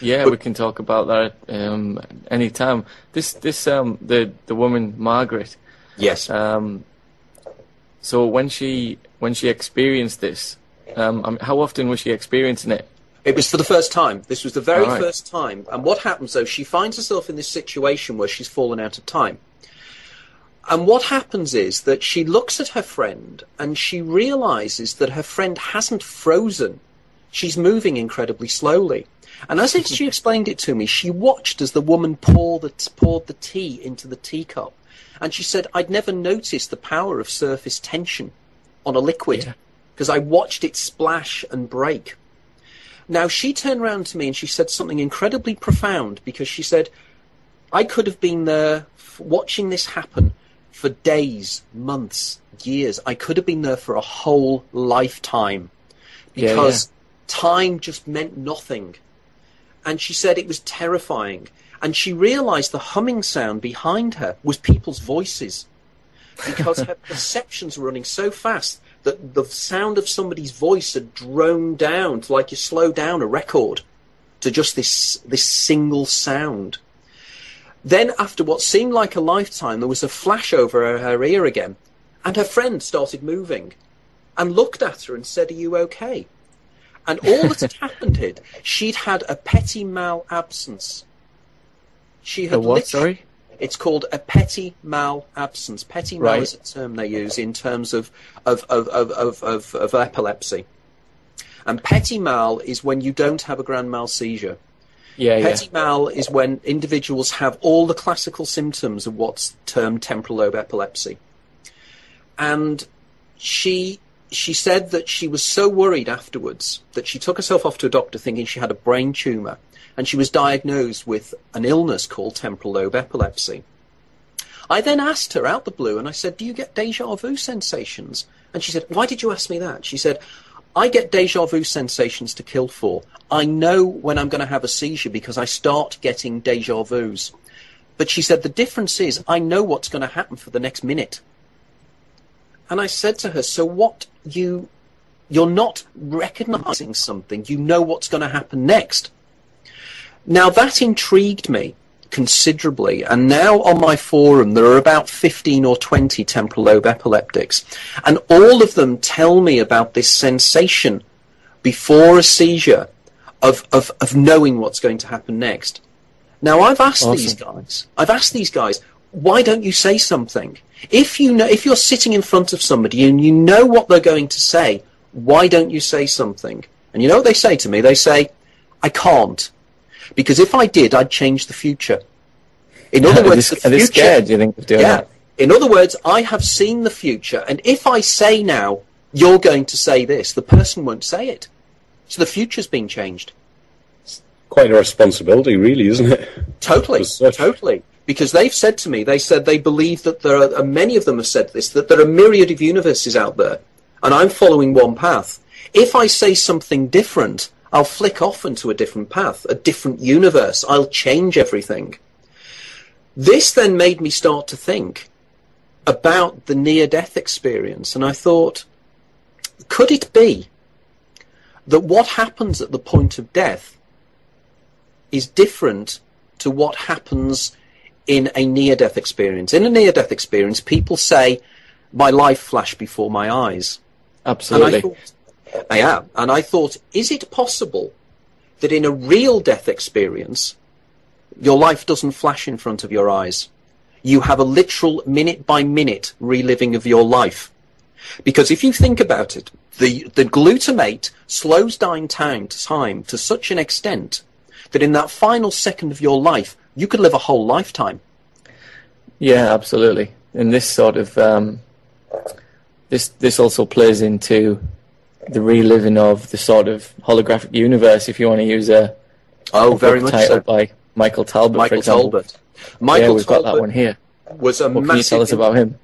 Yeah, we can talk about that anytime. The woman Margaret. Yes. So when she experienced this, how often was she experiencing it? It was for the first time. This was the very first time. And what happens, though, she finds herself in this situation where she's fallen out of time. And what happens is that she looks at her friend and she realizes that her friend hasn't frozen. She's moving incredibly slowly. And as she explained it to me, she watched as the woman poured the tea into the teacup. And she said, I'd never noticed the power of surface tension on a liquid because I watched it splash and break. Now, she turned around to me and she said something incredibly profound, because she said, I could have been there watching this happen for days, months, years. I could have been there for a whole lifetime, because time just meant nothing. And she said it was terrifying. And she realized the humming sound behind her was people's voices, because her perceptions were running so fast that the sound of somebody's voice had droned down to, like you slow down a record, to just this single sound. Then, after what seemed like a lifetime, there was a flash over her ear again, and her friend started moving and looked at her and said, are you okay? And all that had happened had, she'd had a petit mal absence. She had what, sorry? It's called a petit mal absence. Petit mal is a term they use in terms of epilepsy. And petit mal is when you don't have a grand mal seizure. Petit mal is when individuals have all the classical symptoms of what's termed temporal lobe epilepsy. And she said that she was so worried afterwards that she took herself off to a doctor thinking she had a brain tumour, and she was diagnosed with an illness called temporal lobe epilepsy. I then asked her out the blue, and I said, do you get déjà vu sensations? And she said, why did you ask me that? She said, I get déjà vu sensations to kill for. I know when I'm going to have a seizure because I start getting déjà vus. But she said, the difference is I know what's going to happen for the next minute. And I said to her, so what, you're not recognizing something, you know what's going to happen next. Now that intrigued me considerably, and now on my forum there are about 15 or 20 temporal lobe epileptics, and all of them tell me about this sensation before a seizure of knowing what's going to happen next. Now I've asked these guys, why don't you say something? If you're sitting in front of somebody and you know what they're going to say, why don't you say something? And you know what they say to me? They say, I can't. Because if I did, I'd change the future. In other words, the future, are they scared, do you think, of doing that? In other words, I have seen the future, and if I say now, you're going to say this, the person won't say it. So the future's been changed. Quite a responsibility, really, isn't it? Totally. Because they've said to me, they said they believe that there are, and many of them have said this, that there are a myriad of universes out there, and I'm following one path. If I say something different, I'll flick off into a different path, a different universe. I'll change everything. This then made me start to think about the near-death experience, and I thought, could it be that what happens at the point of death is different to what happens in a near-death experience? In a near-death experience, people say, my life flashed before my eyes. Absolutely. And I thought, is it possible that in a real death experience, your life doesn't flash in front of your eyes? You have a literal minute-by-minute reliving of your life. Because if you think about it, the glutamate slows down time to such an extent that in that final second of your life, you could live a whole lifetime. Yeah, absolutely. And this sort of this also plays into the reliving of the sort of holographic universe, if you want to use a very much title so. by Michael Talbot, for example. We've got that one here. What can you tell us about him?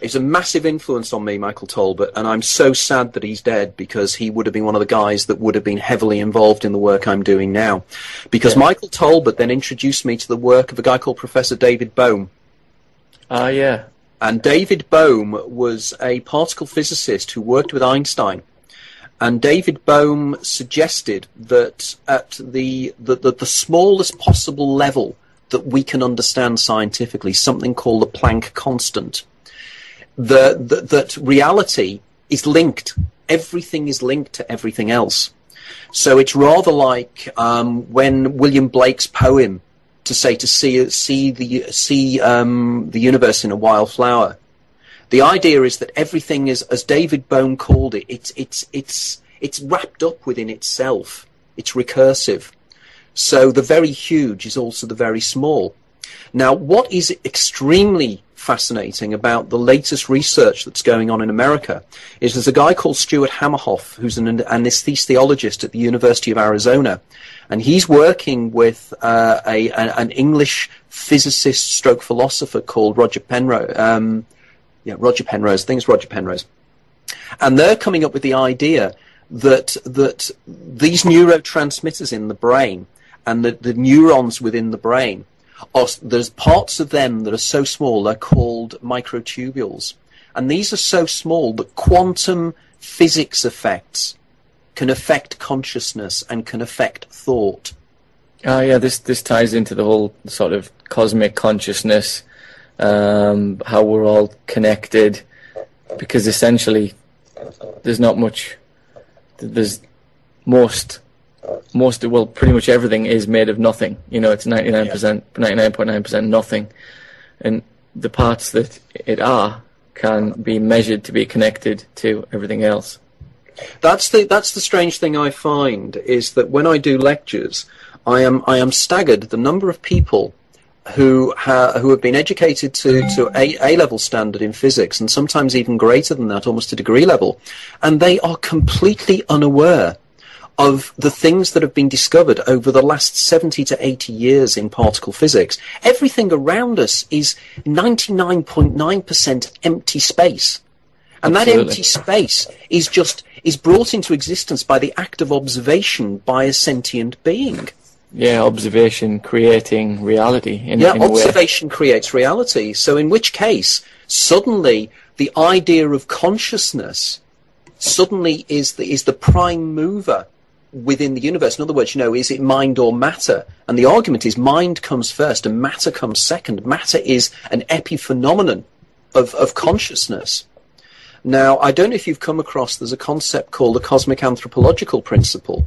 He's a massive influence on me, Michael Talbot, and I'm so sad that he's dead, because he would have been one of the guys that would have been heavily involved in the work I'm doing now. Because Michael Talbot then introduced me to the work of a guy called Professor David Bohm. Yeah. And David Bohm was a particle physicist who worked with Einstein. And David Bohm suggested that at the smallest possible level that we can understand scientifically, something called the Planck constant, that reality is linked. Everything is linked to everything else. So it's rather like when William Blake's poem to see the universe in a wildflower. The idea is that everything is, as David Bohm called it, it's wrapped up within itself. It's recursive. So the very huge is also the very small. Now, what is extremely fascinating about the latest research that's going on in America is there's a guy called Stuart Hamerhoff, who's an anesthesiologist at the University of Arizona, and he's working with an English physicist stroke philosopher called Roger Penrose. Roger Penrose. I think it's Roger Penrose. And they're coming up with the idea that these neurotransmitters in the brain and the neurons within the brain, there's parts of them that are so small, they're called microtubules. And these are so small that quantum physics effects can affect consciousness and can affect thought. Oh yeah, this ties into the whole sort of cosmic consciousness, how we're all connected, because essentially there's not much, there's pretty much everything is made of nothing. It's 99.9% nothing, and the parts that it are can be measured to be connected to everything else. That's the strange thing I find, is that when I do lectures, I am staggered the number of people who have been educated to A-level standard in physics, and sometimes even greater than that, almost to degree level, and they are completely unaware of the things that have been discovered over the last 70 to 80 years in particle physics. Everything around us is 99.9% empty space. And Absolutely. That empty space is brought into existence by the act of observation by a sentient being. Yeah, observation creating reality in a way. Observation creates reality. So in which case, suddenly the idea of consciousness suddenly is the prime mover within the universe. In other words, is it mind or matter? And the argument is mind comes first and matter comes second. Matter is an epiphenomenon of consciousness. Now, I don't know if you've come across, there's a concept called the cosmic anthropological principle.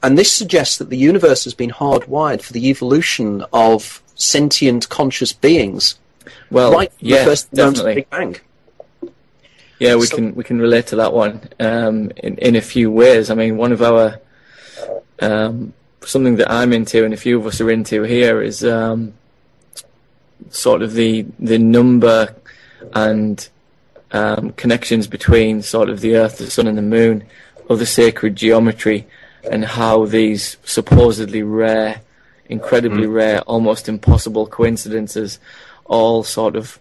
And this suggests that the universe has been hardwired for the evolution of sentient conscious beings. Well, right from the first moment of the Big Bang. Yeah, we can relate to that one in a few ways. I mean, one of our something that I'm into and a few of us are into here is sort of the number and connections between sort of the Earth, the Sun, and the Moon, of the sacred geometry, and how these supposedly rare, incredibly rare, almost impossible coincidences all sort of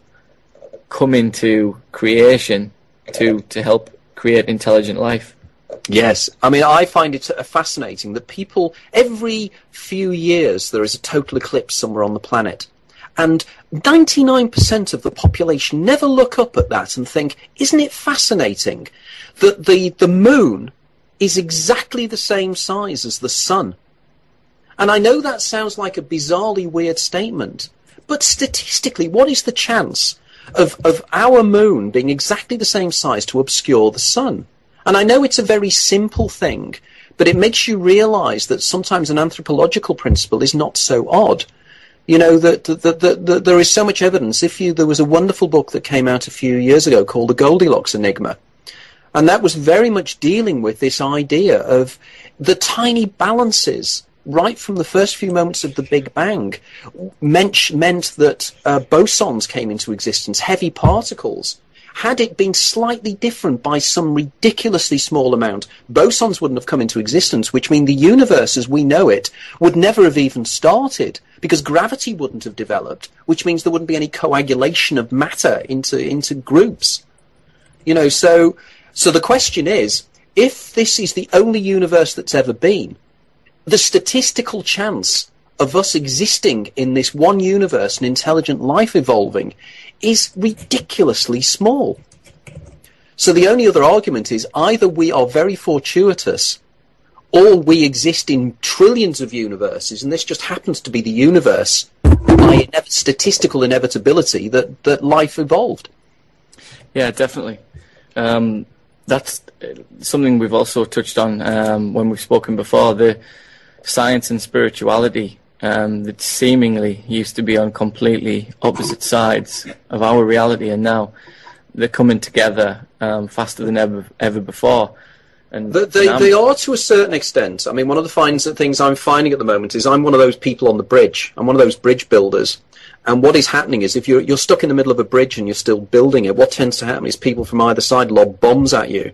come into creation to help create intelligent life. Yes. I mean, I find it fascinating that people, every few years, there is a total eclipse somewhere on the planet. And 99% of the population never look up at that and think, isn't it fascinating that the moon is exactly the same size as the sun? And I know that sounds like a bizarrely weird statement, but statistically, what is the chance of our moon being exactly the same size to obscure the sun? And I know it's a very simple thing, but it makes you realize that sometimes an anthropological principle is not so odd. That there is so much evidence. There was a wonderful book that came out a few years ago called The Goldilocks Enigma. And that was very much dealing with this idea of the tiny balances right from the first few moments of the Big Bang meant that bosons came into existence, heavy particles. Had it been slightly different by some ridiculously small amount, bosons wouldn't have come into existence, which means the universe as we know it would never have even started, because gravity wouldn't have developed, which means there wouldn't be any coagulation of matter into groups. So the question is, if this is the only universe that's ever been, the statistical chance of us existing in this one universe and intelligent life evolving is ridiculously small. So the only other argument is either we are very fortuitous, or we exist in trillions of universes, and this just happens to be the universe by statistical inevitability that life evolved. Yeah, definitely. That's something we've also touched on when we've spoken before, the science and spirituality that seemingly used to be on completely opposite sides of our reality, and now they're coming together faster than ever before. And they are to a certain extent. I mean, one of the things I'm finding at the moment is I'm one of those people on the bridge. I'm one of those bridge builders. And what is happening is if you're stuck in the middle of a bridge and you're still building it, what tends to happen is people from either side lob bombs at you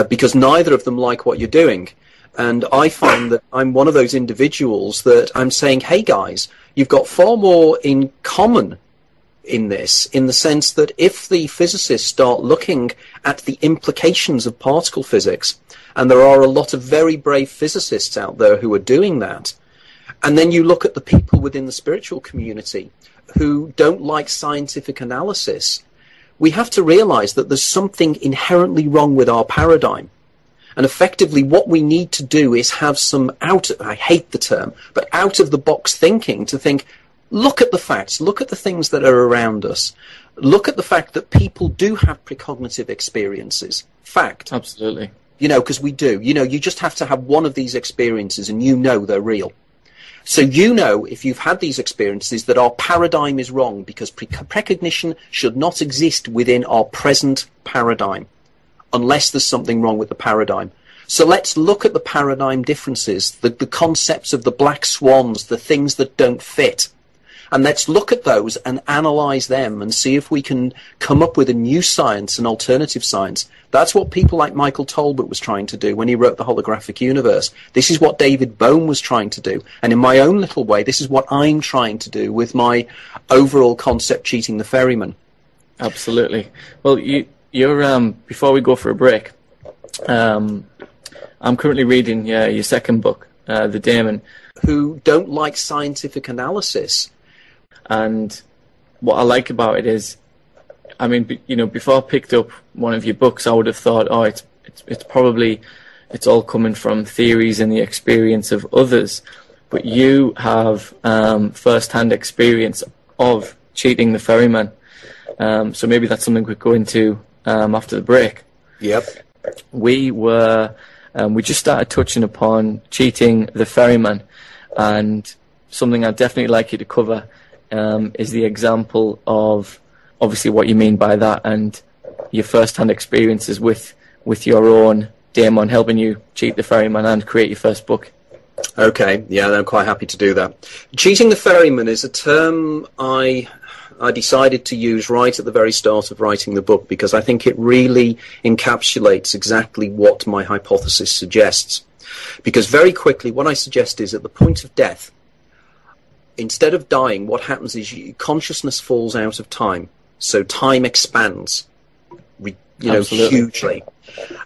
because neither of them like what you're doing. And I find that I'm one of those individuals that I'm saying, hey guys, you've got far more in common in this, in the sense that if the physicists start looking at the implications of particle physics, and there are a lot of very brave physicists out there who are doing that, and then you look at the people within the spiritual community who don't like scientific analysis, we have to realize that there's something inherently wrong with our paradigm. And effectively what we need to do is have some I hate the term, but out-of-the-box thinking to think, look at the facts, look at the things that are around us, look at the fact that people do have precognitive experiences. Fact. Absolutely. You know, because we do. You know, you just have to have one of these experiences and you know they're real. So you know, if you've had these experiences, that our paradigm is wrong because precognition should not exist within our present paradigm unless there's something wrong with the paradigm. So let's look at the paradigm differences, the concepts of the black swans, the things that don't fit. And let's look at those and analyze them and see if we can come up with a new science, an alternative science. That's what people like Michael Talbot was trying to do when he wrote The Holographic Universe. This is what David Bohm was trying to do. And in my own little way, this is what I'm trying to do with my overall concept, Cheating the Ferryman. Absolutely. Well, you're before we go for a break, I'm currently reading your second book, The Daemon. Who don't like scientific analysis. And what I like about it is, I mean, you know, before I picked up one of your books, I would have thought, oh, it's probably all coming from theories and the experience of others. But you have first-hand experience of cheating the ferryman. So maybe that's something we could go into after the break. Yep. We just started touching upon cheating the ferryman, and something I'd definitely like you to cover is the example of obviously what you mean by that and your first-hand experiences with your own daemon helping you cheat the ferryman and create your first book. Okay, yeah, I'm quite happy to do that. Cheating the ferryman is a term I decided to use right at the very start of writing the book because I think it really encapsulates exactly what my hypothesis suggests. Because very quickly, what I suggest is at the point of death, instead of dying, what happens is consciousness falls out of time. So time expands, hugely.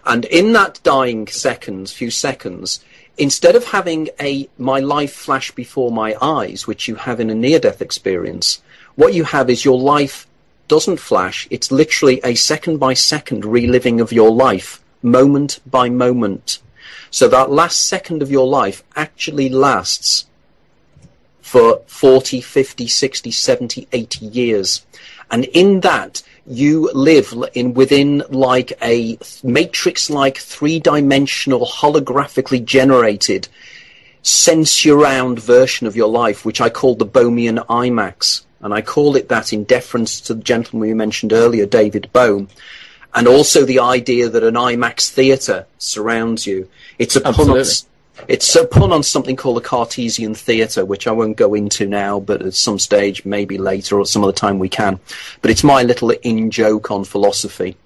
And in that dying few seconds, instead of having my life flash before my eyes, which you have in a near-death experience, what you have is your life doesn't flash. It's literally a second-by-second reliving of your life, moment by moment. So that last second of your life actually lasts for 40, 50, 60, 70, 80 years. And in that, you live within like a matrix-like three-dimensional holographically generated sense-around version of your life, which I call the Bohmian IMAX. And I call it that in deference to the gentleman we mentioned earlier, David Bohm. And also the idea that an IMAX theatre surrounds you. It's a pun on something called the Cartesian theatre, which I won't go into now, but at some stage, maybe later or some other time we can. But it's my little in-joke on philosophy.